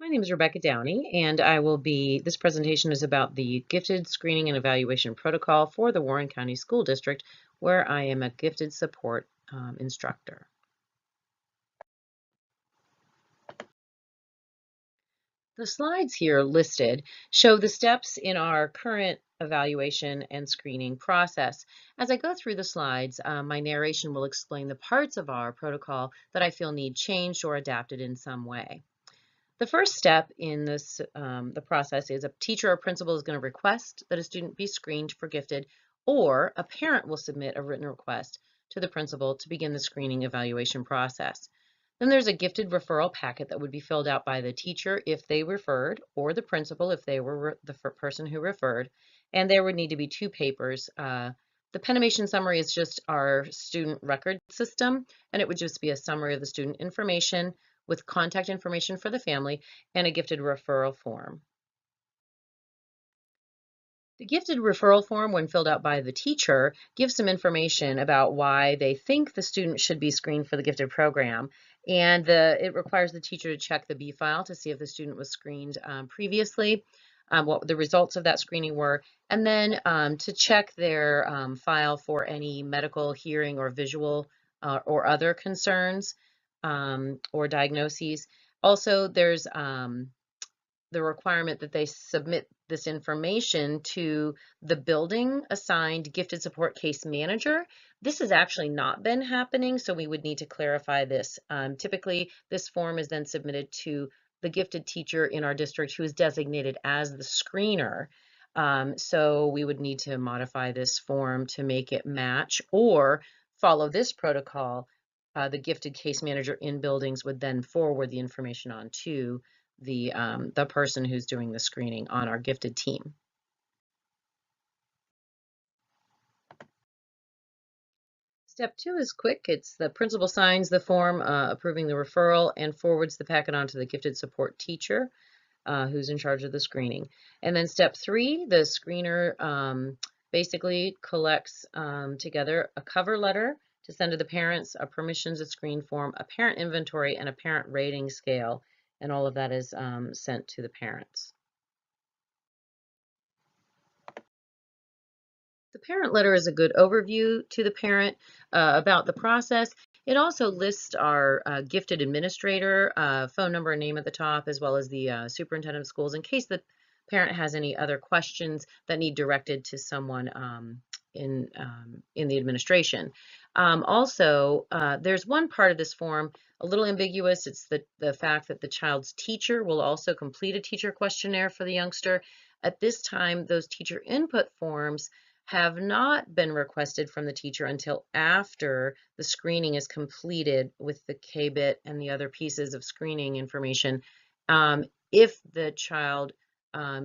My name is Rebecca Downey, and this presentation is about the Gifted Screening and Evaluation Protocol for the Warren County School District, where I am a gifted support instructor. The slides here listed show the steps in our current evaluation and screening process. As I go through the slides, my narration will explain the parts of our protocol that I feel need changed or adapted in some way. The first step in the process is a teacher or principal is going to request that a student be screened for gifted, or a parent will submit a written request to the principal to begin the screening evaluation process. Then there's a gifted referral packet that would be filled out by the teacher if they referred, or the principal if they were the person who referred, and there would need to be two papers. The Penimation summary is just our student record system, and it would just be a summary of the student information with contact information for the family and a gifted referral form. The gifted referral form, when filled out by the teacher, gives some information about why they think the student should be screened for the gifted program. And it requires the teacher to check the B file to see if the student was screened previously, what the results of that screening were, and then to check their file for any medical, hearing, or visual or other concerns or diagnoses. Also, there's the requirement that they submit this information to the building assigned gifted support case manager. This has actually not been happening, so we would need to clarify this. Typically, this form is then submitted to the gifted teacher in our district who is designated as the screener. So we would need to modify this form to make it match or follow this protocol. The gifted case manager in buildings would then forward the information on to the person who's doing the screening on our gifted team. Step 2 is quick. It's the principal signs the form approving the referral and forwards the packet on to the gifted support teacher who's in charge of the screening. And then step 3, the screener basically collects together a cover letter to send to the parents, a permissions to screen form, a parent inventory, and a parent rating scale. And all of that is sent to the parents. The parent letter is a good overview to the parent about the process. It also lists our gifted administrator, phone number and name at the top, as well as the superintendent of schools in case the parent has any other questions that need directed to someone in the administration. Also, there's one part of this form a little ambiguous. It's the fact that the child's teacher will also complete a teacher questionnaire for the youngster. At this time, those teacher input forms have not been requested from the teacher until after the screening is completed with the KBIT and the other pieces of screening information. If the child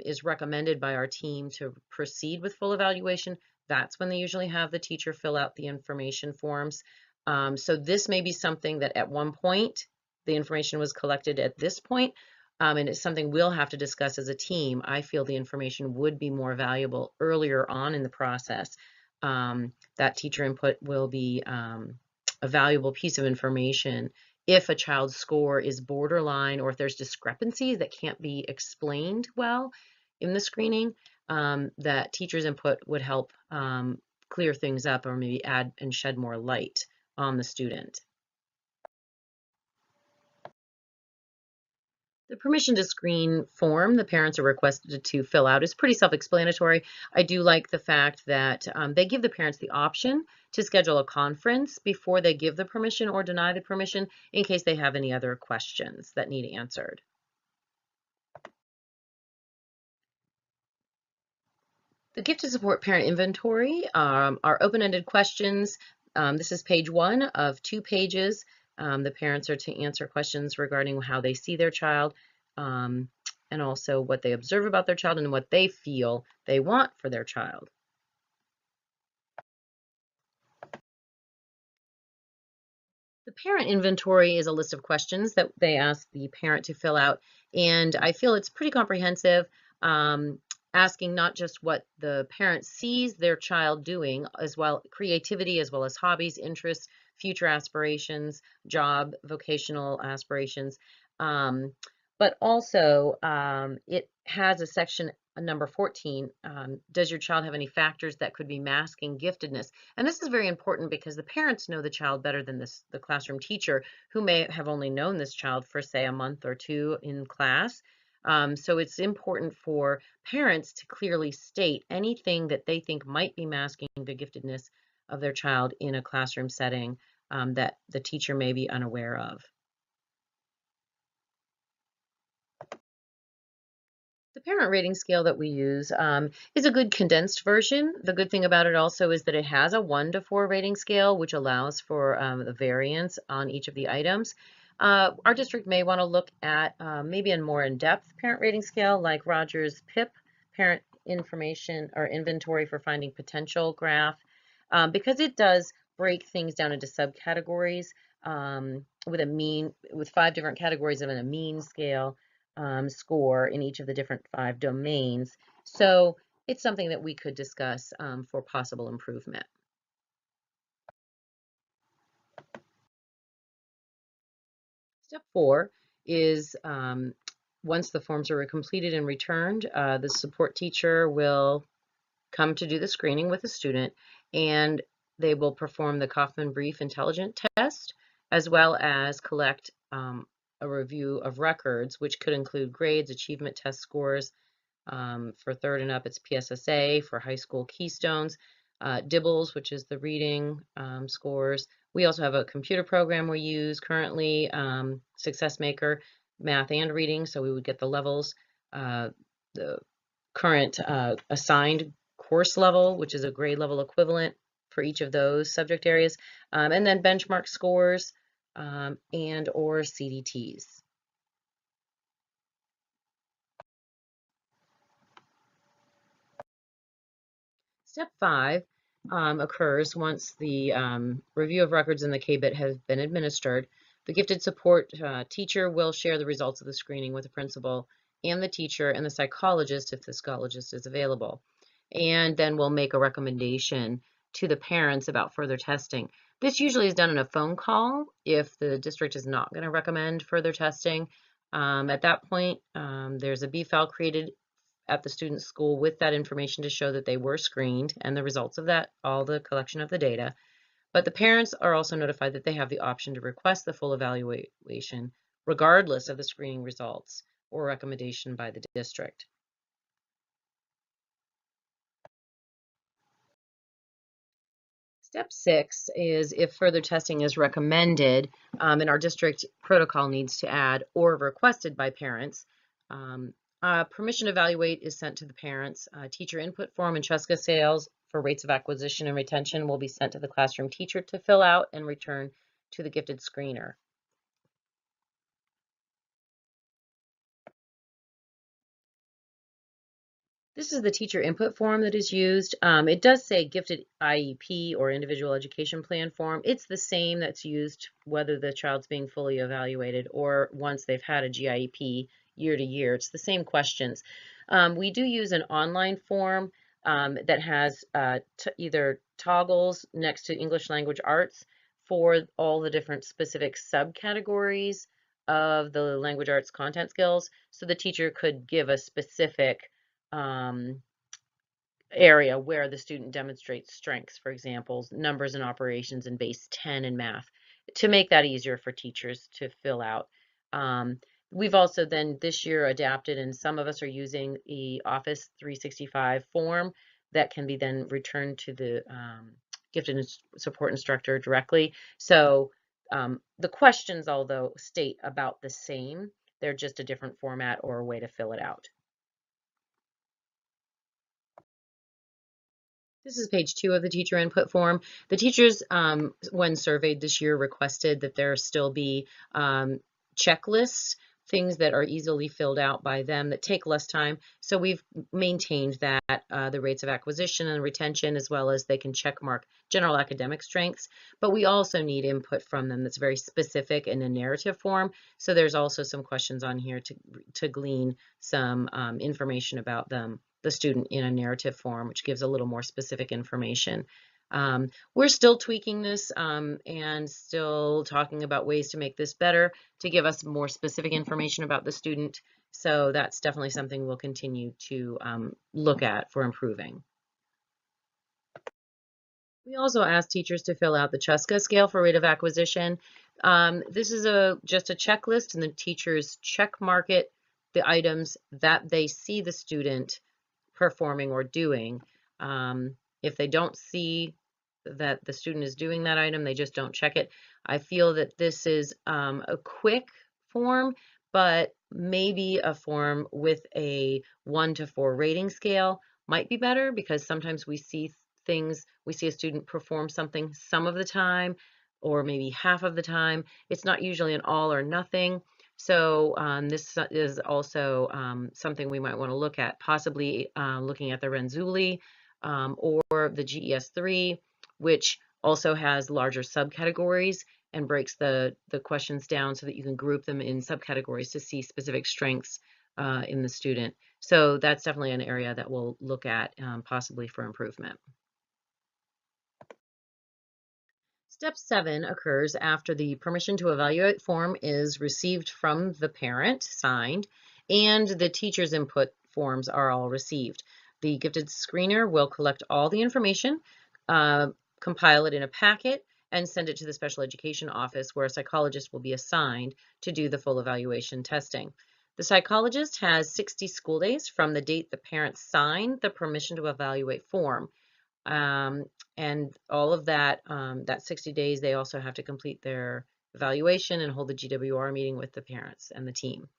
is recommended by our team to proceed with full evaluation, that's when they usually have the teacher fill out the information forms. So this may be something that at one point the information was collected at this point, and it's something we'll have to discuss as a team. I feel the information would be more valuable earlier on in the process. That teacher input will be a valuable piece of information if a child's score is borderline or if there's discrepancies that can't be explained well in the screening. That teacher's input would help clear things up or maybe add and shed more light on the student. The permission to screen form the parents are requested to fill out is pretty self-explanatory. I do like the fact that they give the parents the option to schedule a conference before they give the permission or deny the permission in case they have any other questions that need answered. The gifted support parent inventory are open-ended questions. This is page 1 of 2 pages. The parents are to answer questions regarding how they see their child and also what they observe about their child and what they feel they want for their child. The parent inventory is a list of questions that they ask the parent to fill out, and I feel it's pretty comprehensive, asking not just what the parent sees their child doing, as well creativity, as well as hobbies, interests, future aspirations, job, vocational aspirations, But also it has a section number 14, does your child have any factors that could be masking giftedness? And this is very important because the parents know the child better than the classroom teacher, who may have only known this child for, say, a month or two in class. So it's important for parents to clearly state anything that they think might be masking the giftedness of their child in a classroom setting that the teacher may be unaware of. The parent rating scale that we use is a good condensed version. The good thing about it also is that it has a 1 to 4 rating scale, which allows for the variance on each of the items. Our district may want to look at maybe a more in-depth parent rating scale like Rogers PIP, Parent Information or Inventory for Finding Potential graph, because it does break things down into subcategories with 5 different categories of a mean scale score in each of the different 5 domains. So it's something that we could discuss for possible improvement. Step 4 is once the forms are completed and returned, the support teacher will come to do the screening with the student, and they will perform the Kaufman Brief Intelligent Test, as well as collect a review of records, which could include grades, achievement test scores. For third and up, it's PSSA. For high school keystones, DIBBLES, which is the reading scores. We also have a computer program we use currently, Success Maker, math and reading, so we would get the levels, the current assigned course level, which is a grade level equivalent for each of those subject areas, and then benchmark scores and or CDTs. Step 5 occurs once the review of records in the KBIT has been administered. The gifted support teacher will share the results of the screening with the principal and the teacher and the psychologist if the psychologist is available. And then we'll make a recommendation to the parents about further testing. This usually is done in a phone call if the district is not going to recommend further testing. At that point, there's a B file created at the student's school with that information to show that they were screened and the results of that, all the collection of the data. But the parents are also notified that they have the option to request the full evaluation regardless of the screening results or recommendation by the district. Step 6 is if further testing is recommended and our district protocol needs to add or requested by parents, permission to evaluate is sent to the parents. Teacher input form and Cheska sales for rates of acquisition and retention will be sent to the classroom teacher to fill out and return to the gifted screener. This is the teacher input form that is used. It does say gifted IEP or individual education plan form. It's the same that's used whether the child's being fully evaluated or once they've had a GIEP year to year. It's the same questions. We do use an online form that has either toggles next to English language arts for all the different specific subcategories of the language arts content skills. So the teacher could give a specific um, area where the student demonstrates strengths, for example, numbers and operations in base 10 in math, to make that easier for teachers to fill out. We've also then this year adapted, and some of us are using the Office 365 form that can be then returned to the gifted support instructor directly. So the questions, although state about the same, they're just a different format or a way to fill it out. This is page 2 of the teacher input form. The teachers, when surveyed this year, requested that there still be checklists, things that are easily filled out by them that take less time. So we've maintained that the rates of acquisition and retention, as well as they can check mark general academic strengths. But we also need input from them that's very specific in a narrative form. So there's also some questions on here to glean some information about them, the student, in a narrative form, which gives a little more specific information. We're still tweaking this and still talking about ways to make this better to give us more specific information about the student. So that's definitely something we'll continue to look at for improving. We also ask teachers to fill out the Chuska scale for rate of acquisition. This is just a checklist, and the teachers check mark it the items that they see the student performing or doing. If they don't see that the student is doing that item, they just don't check it. I feel that this is a quick form, but maybe a form with a 1 to 4 rating scale might be better, because sometimes we see a student perform something some of the time or maybe half of the time. It's not usually an all or nothing. So this is also something we might want to look at, possibly looking at the Renzulli or the GES3, which also has larger subcategories and breaks the questions down so that you can group them in subcategories to see specific strengths in the student. So that's definitely an area that we'll look at possibly for improvement. Step 7 occurs after the permission to evaluate form is received from the parent, signed, and the teacher's input forms are all received. The gifted screener will collect all the information, compile it in a packet, and send it to the special education office, where a psychologist will be assigned to do the full evaluation testing. The psychologist has 60 school days from the date the parents signed the permission to evaluate form. And all of that, that 60 days, they also have to complete their evaluation and hold the GWR meeting with the parents and the team.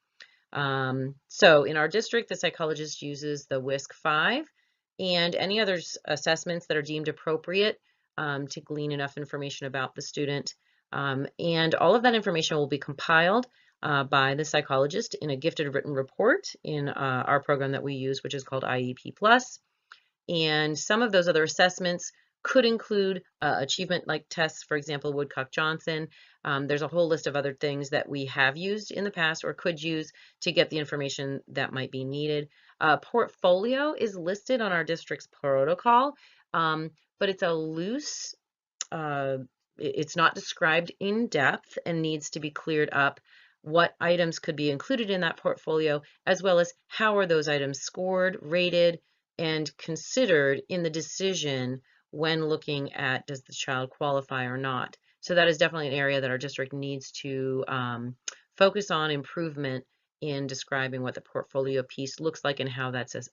So in our district, the psychologist uses the WISC-5 and any other assessments that are deemed appropriate to glean enough information about the student. And all of that information will be compiled by the psychologist in a gifted written report in our program that we use, which is called IEP Plus. And some of those other assessments could include achievement like tests, for example, Woodcock-Johnson. There's a whole list of other things that we have used in the past or could use to get the information that might be needed. Portfolio is listed on our district's protocol, but it's a loose, it's not described in depth and needs to be cleared up. What items could be included in that portfolio, as well as how are those items scored, rated, and considered in the decision when looking at does the child qualify or not. So that is definitely an area that our district needs to focus on improvement in describing what the portfolio piece looks like and how that's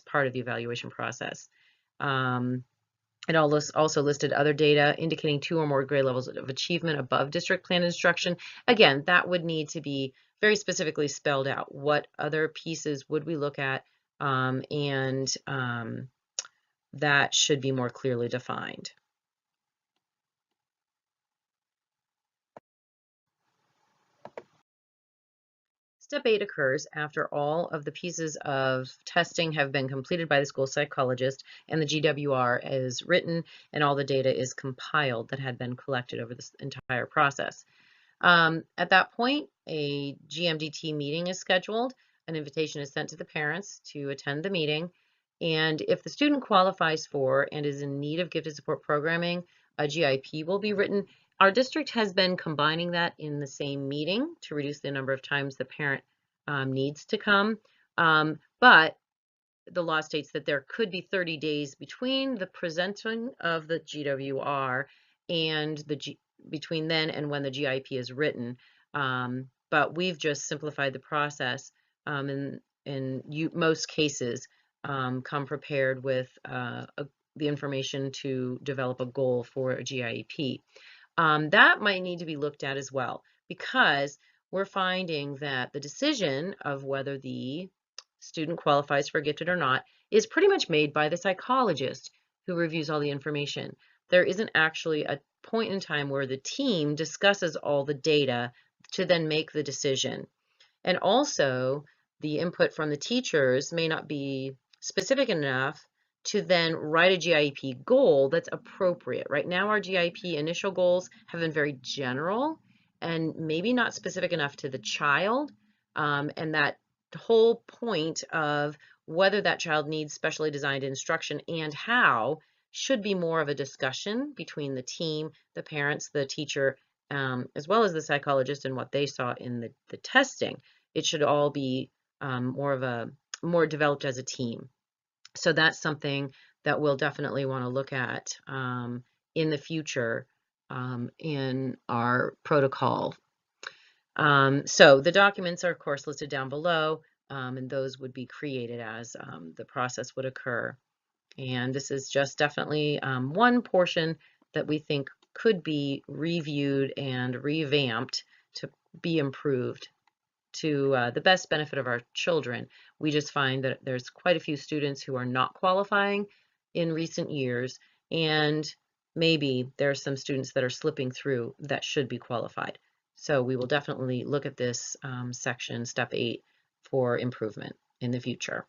part of the evaluation process. It also listed other data indicating 2 or more grade levels of achievement above district plan instruction. Again, that would need to be very specifically spelled out. What other pieces would we look at? And that should be more clearly defined. Step 8 occurs after all of the pieces of testing have been completed by the school psychologist and the GWR is written and all the data is compiled that had been collected over this entire process. At that point, a GMDT meeting is scheduled. An invitation is sent to the parents to attend the meeting. And if the student qualifies for and is in need of gifted support programming, a GIP will be written. Our district has been combining that in the same meeting to reduce the number of times the parent needs to come. But the law states that there could be 30 days between the presenting of the GWR and between then and when the GIP is written. But we've just simplified the process, and in most cases come prepared with the information to develop a goal for a GIEP. That might need to be looked at as well, because we're finding that the decision of whether the student qualifies for gifted or not is pretty much made by the psychologist who reviews all the information. There isn't actually a point in time where the team discusses all the data to then make the decision. And also, the input from the teachers may not be specific enough to then write a GIEP goal that's appropriate. Right now, our GIEP initial goals have been very general and maybe not specific enough to the child, and that whole point of whether that child needs specially designed instruction and how should be more of a discussion between the team, the parents, the teacher, as well as the psychologist and what they saw in the testing. It should all be more developed as a team. So that's something that we'll definitely want to look at in the future in our protocol. So the documents are, of course, listed down below, and those would be created as the process would occur. And this is just definitely one portion that we think could be reviewed and revamped to be improved to the best benefit of our children. We just find that there's quite a few students who are not qualifying in recent years, and maybe there's some students that are slipping through that should be qualified. So we will definitely look at this section, step 8, for improvement in the future.